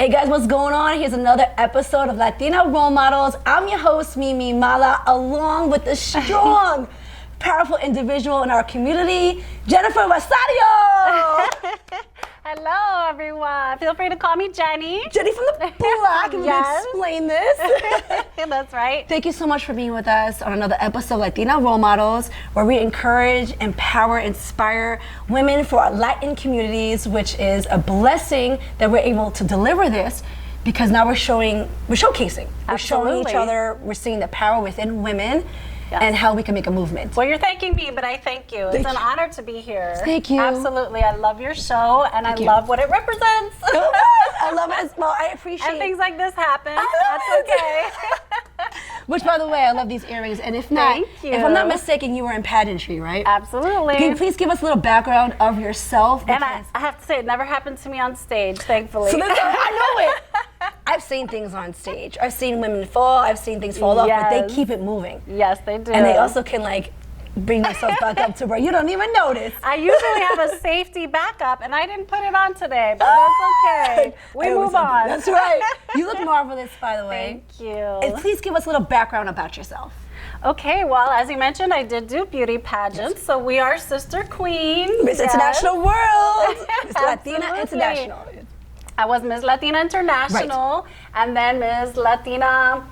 Hey guys, what's going on? Here's another episode of Latina Role Models. I'm your host, Mimi Mala, along with the strong, powerful individual in our community, Jennifer Rosario. Hello, everyone. Feel free to call me Jenny. Jenny from the block. I'm going to explain this. That's right. Thank you so much for being with us on another episode of Latina Role Models, where we encourage, empower, inspire women for our Latin communities, which is a blessing that we're able to deliver this, because now we're showcasing. Absolutely. We're showing each other, we're seeing the power within women. Yes. And how we can make a movement. Well, you're thanking me, but I thank you. It's an honor to be here. Thank you. Absolutely. I love your show, and I love what it represents. I love it as well. I appreciate it. And things like this happen. That's okay. Which, by the way, I love these earrings. And if not, if I'm not mistaken, you were in pageantry, right? Absolutely. Can you please give us a little background of yourself? And I have to say, it never happened to me on stage, thankfully. So I know it. I've seen things on stage. I've seen women fall. I've seen things fall off, but they keep it moving. Yes, they do. And they also can bring themselves back up to where you don't even notice. I usually have a safety backup, and I didn't put it on today, but that's okay. We move on. That's right. You look marvelous, by the way. Thank you. And please give us a little background about yourself. Okay, well, as you mentioned, I did do beauty pageants, so we are sister queens. Miss International World. Miss Latina International. I was Miss Latina International, and then Miss Latina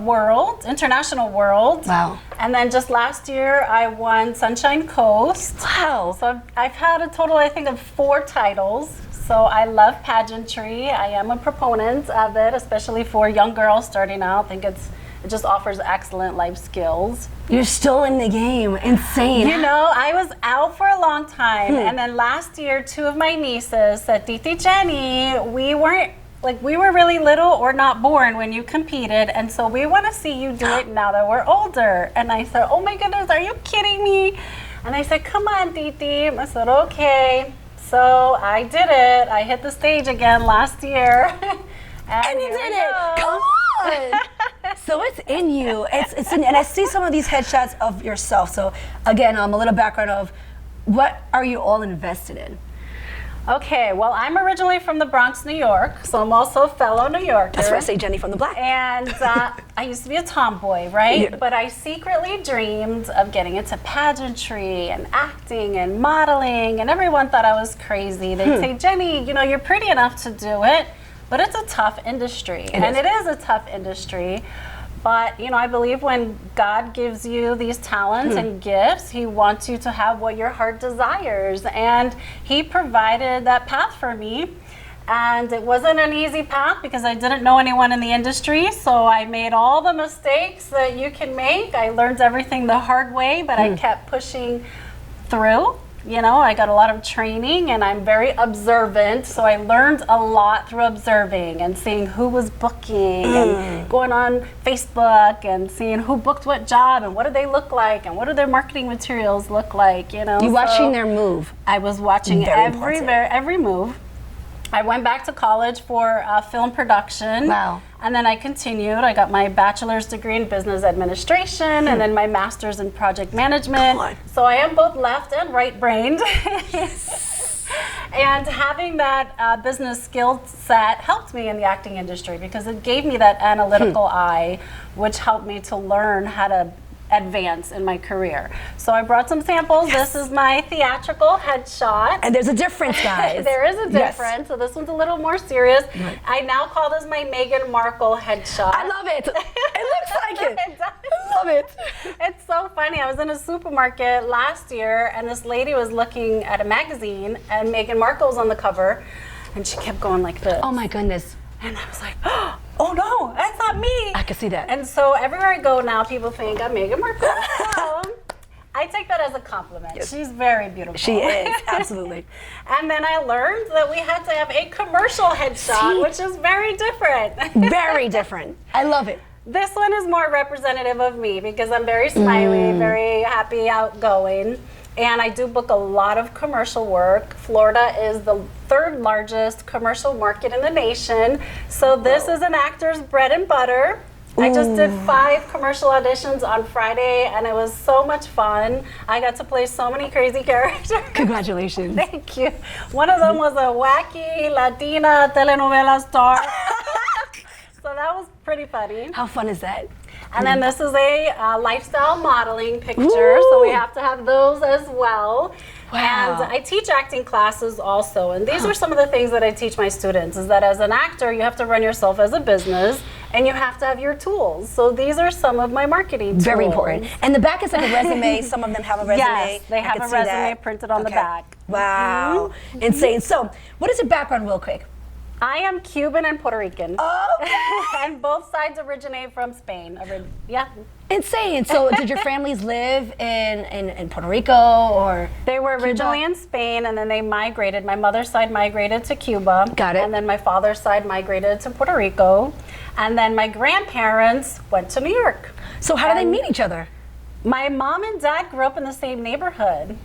World, International World. Wow. And then just last year, I won Sunshine Coast. Wow. So I've had a total, I think, of 4 titles. So I love pageantry. I am a proponent of it, especially for young girls starting out. I think it just offers excellent life skills. You're still in the game. Insane. You know, I was out for a long time, and then last year, 2 of my nieces said, Titi Jenny, we were really little or not born when you competed, and so we want to see you do it now that we're older. And I said, oh my goodness, are you kidding me? And I said, come on, Titi. I said, okay. So I did it. I hit the stage again last year. And you did it. Come on. So it's in you. It's in, and I see some of these headshots of yourself. So again, a little background of what are you all invested in? Okay, well, I'm originally from the Bronx, New York, so I'm also a fellow New Yorker. That's why I say Jenny from the block. And I used to be a tomboy, right? Yeah. But I secretly dreamed of getting into pageantry and acting and modeling, and everyone thought I was crazy. They'd say, Jenny, you know, you're pretty enough to do it, but it's a tough industry. It is a tough industry. But, you know, I believe when God gives you these talents and gifts, He wants you to have what your heart desires. And He provided that path for me. And it wasn't an easy path because I didn't know anyone in the industry. So I made all the mistakes that you can make. I learned everything the hard way, but I kept pushing through. You know, I got a lot of training, and I'm very observant, so I learned a lot through observing and seeing who was booking and going on Facebook and seeing who booked what job and what do they look like and what do their marketing materials look like, you know. You watching their move. I was watching every move. I went back to college for film production. Wow. And then I continued. I got my bachelor's degree in business administration and then my master's in project management. So I am both left and right brained. And having that business skill set helped me in the acting industry because it gave me that analytical eye, which helped me to learn how to advance in my career. So I brought some samples. This is my theatrical headshot. And there's a difference, guys. There is a difference. Yes. So this one's a little more serious. Right. I now call this my Meghan Markle headshot. I love it. It looks like it. It does. I love it. It's so funny. I was in a supermarket last year and this lady was looking at a magazine and Meghan Markle was on the cover and she kept going like this. Oh my goodness. And I was like, oh no, that's not me. I can see that. And so everywhere I go now, people think I'm Meghan Markle. So I take that as a compliment. Yes. She's very beautiful. She is, absolutely. And then I learned that we had to have a commercial headshot, which is very different. Very different. I love it. This one is more representative of me because I'm very smiley, very happy, outgoing. And I do book a lot of commercial work. Florida is the 3rd largest commercial market in the nation. So this is an actor's bread and butter. I just did 5 commercial auditions on Friday, and it was so much fun. I got to play so many crazy characters. Congratulations. Thank you. One of them was a wacky Latina telenovela star. So that was pretty funny. How fun is that? And then this is a lifestyle modeling picture, so we have to have those as well. Wow. And I teach acting classes also, and these are some of the things that I teach my students, is that as an actor, you have to run yourself as a business, and you have to have your tools. So these are some of my marketing tools. Very important. And the back is like a resume. Some of them have a resume. Yes, they have a resume printed on the back. Wow. Insane. So what is your background real quick? I am Cuban and Puerto Rican. Okay. And both sides originate from Spain. Yeah. Insane. So did your families live in Puerto Rico or? They were originally in Spain, and then they migrated. My mother's side migrated to Cuba. Got it. And then my father's side migrated to Puerto Rico. And then my grandparents went to New York. So how do they meet each other? My mom and dad grew up in the same neighborhood.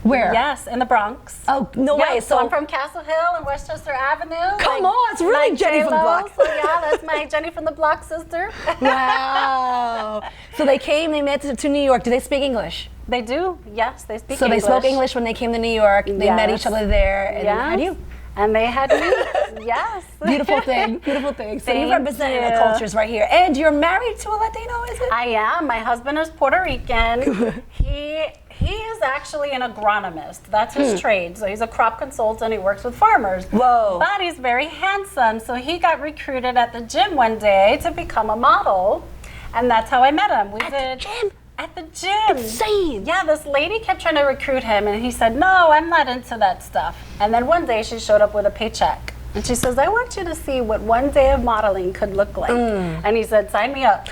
Where? Yes, in the Bronx. Oh, no way. So I'm from Castle Hill and Westchester Avenue. Come on, it's really Jenny from the block. So yeah, that's my Jenny from the block sister. Wow. So they came, they met to New York. Do they speak English? They do, yes, they speak So English. they spoke English when they came to New York. They met each other there and had you. And they had me, yes. Beautiful thing, beautiful thing. So you Thank represent the you. cultures right here. And you're married to a Latino, is it? I am. My husband is Puerto Rican. He is actually an agronomist. That's his trade. So he's a crop consultant. He works with farmers. Whoa. But he's very handsome. So he got recruited at the gym one day to become a model. And that's how I met him. We did the gym? At the gym. Insane. Yeah, this lady kept trying to recruit him, and he said, no, I'm not into that stuff. And then one day she showed up with a paycheck. And she says, I want you to see what one day of modeling could look like. And he said, sign me up.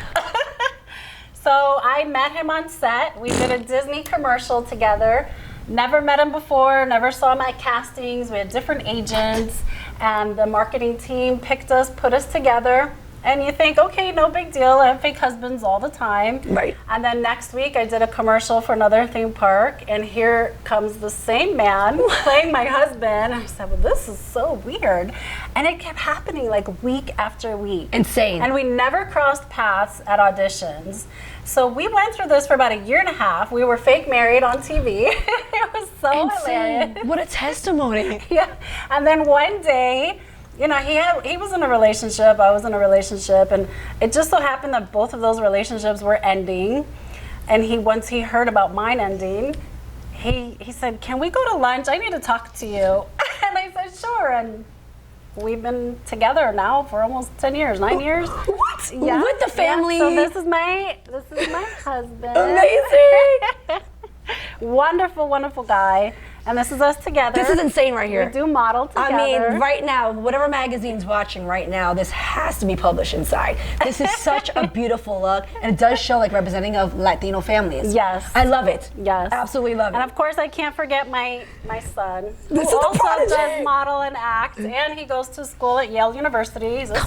So I met him on set. We did a Disney commercial together. Never met him before, never saw him at castings. We had different agents, and the marketing team picked us, put us together. And you think, okay, no big deal. I have fake husbands all the time. Right. And then next week, I did a commercial for another theme park, and here comes the same man playing my husband. I said, well, this is so weird. And it kept happening like week after week. Insane. And we never crossed paths at auditions. So we went through this for about 1.5 years. We were fake married on TV. It was so Insane. hilarious. What a testimony. Yeah. And then one day, you know, he was in a relationship, I was in a relationship, and it just so happened that both of those relationships were ending. And once he heard about mine ending, he said, can we go to lunch? I need to talk to you. And I said, sure. And we've been together now for almost 10 years, 9 years. What? Yeah. With the family? Yeah. So this is my husband. Amazing. Wonderful, wonderful guy. And this is us together. This is insane right here. We do model together. I mean, right now, whatever magazine's watching right now, this has to be published inside. This is such a beautiful look, and it does show like representing of Latino families. Yes. I love it. Yes. Absolutely love it. And of course, I can't forget my son, This is who the also prodigy. does model and act, and he goes to school at Yale University. He's a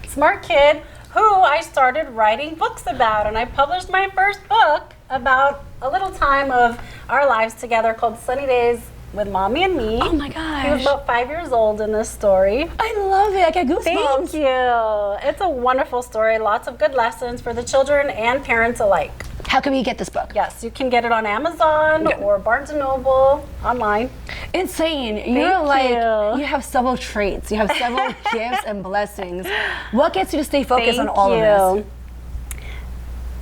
smart kid who I started writing books about, and I published my first book about a little time of our lives together called Sunny Days with Mommy and Me. Oh my gosh. He was about 5 years old in this story. I love it. I get goosebumps. Thank you. It's a wonderful story. Lots of good lessons for the children and parents alike. How can we get this book? Yes, you can get it on Amazon or Barnes & Noble online. Insane. You're like, you. you have several traits. You have several gifts and blessings. What gets you to stay focused on Thank all of this?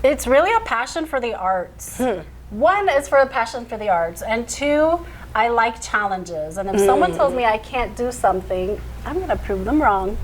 It's really a passion for the arts. One is for a passion for the arts, and two, I like challenges. And if someone tells me I can't do something, I'm going to prove them wrong.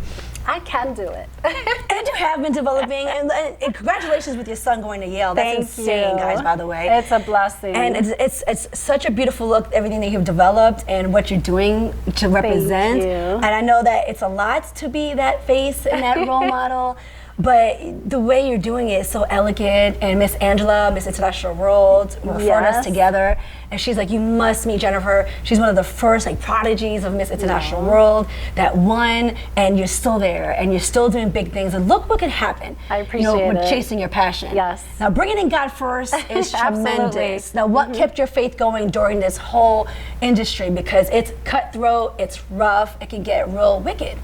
I can do it. And you have been developing, and congratulations with your son going to Yale. That's Thank insane, you. guys, by the way. It's a blessing. And it's such a beautiful look, everything that you've developed and what you're doing to represent. you. And I know that it's a lot to be that face and that role model, but the way you're doing it is so elegant. And Miss Angela, Miss International World, referred us Yes. together. And she's like, you must meet Jennifer. She's one of the first like prodigies of Miss International World that won, and you're still there, and you're still doing big things. And look what can happen. I appreciate with it. chasing your passion. Yes. Now, bringing in God first is Absolutely. tremendous. Now, what kept your faith going during this whole industry? Because it's cutthroat, it's rough, it can get real wicked.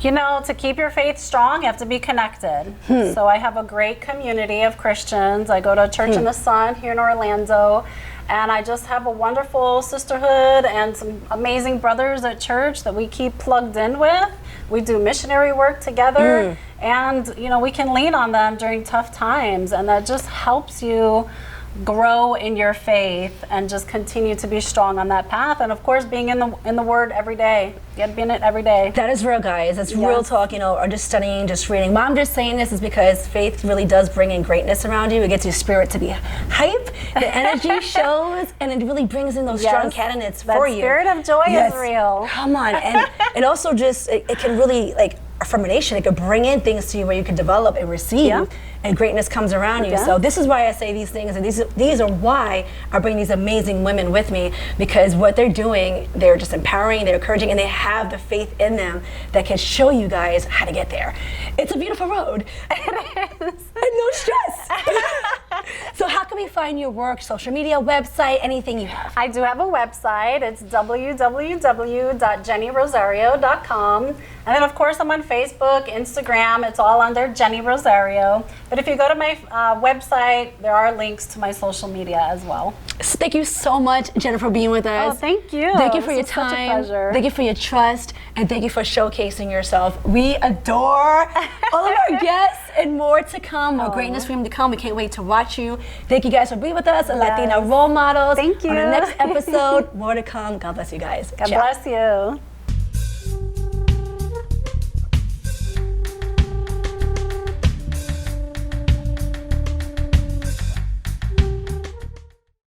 You know, to keep your faith strong, you have to be connected. So I have a great community of Christians. I go to Church in the Sun here in Orlando, and I just have a wonderful sisterhood and some amazing brothers at church that we keep plugged in with. We do missionary work together, and you know, we can lean on them during tough times, and that just helps you grow in your faith and just continue to be strong on that path. And of course, being in the Word every day. You gotta be in it every day. That is real, guys. That's real talk, you know, or just studying, just reading. Why I'm just saying this is because faith really does bring in greatness around you. It gets your spirit to be hype. The energy shows, and it really brings in those strong candidates for you. That spirit of joy is real. Come on. And it also just, it can really, like, affirmation, it could bring in things to you where you can develop and receive, and greatness comes around you. So this is why I say these things, and these are why I bring these amazing women with me, because what they're doing, they're just empowering, they're encouraging, and they have the faith in them that can show you guys how to get there. It's a beautiful road. It is. And no stress. So how can we find your work, social media, website, anything you have? I do have a website. It's www.jennyrosario.com. And then, of course, I'm on Facebook, Instagram. It's all under Jenny Rosario. But if you go to my website, there are links to my social media as well. So thank you so much, Jennifer, for being with us. Oh, thank you. Thank you for your This was such a time. pleasure. Thank you for your trust. And thank you for showcasing yourself. We adore all of our guests, and more to come, more greatness for him to come. We can't wait to watch you. Thank you guys for being with us, Latina Role Models. Thank you. On the next episode, more to come. God bless you guys. God bless you.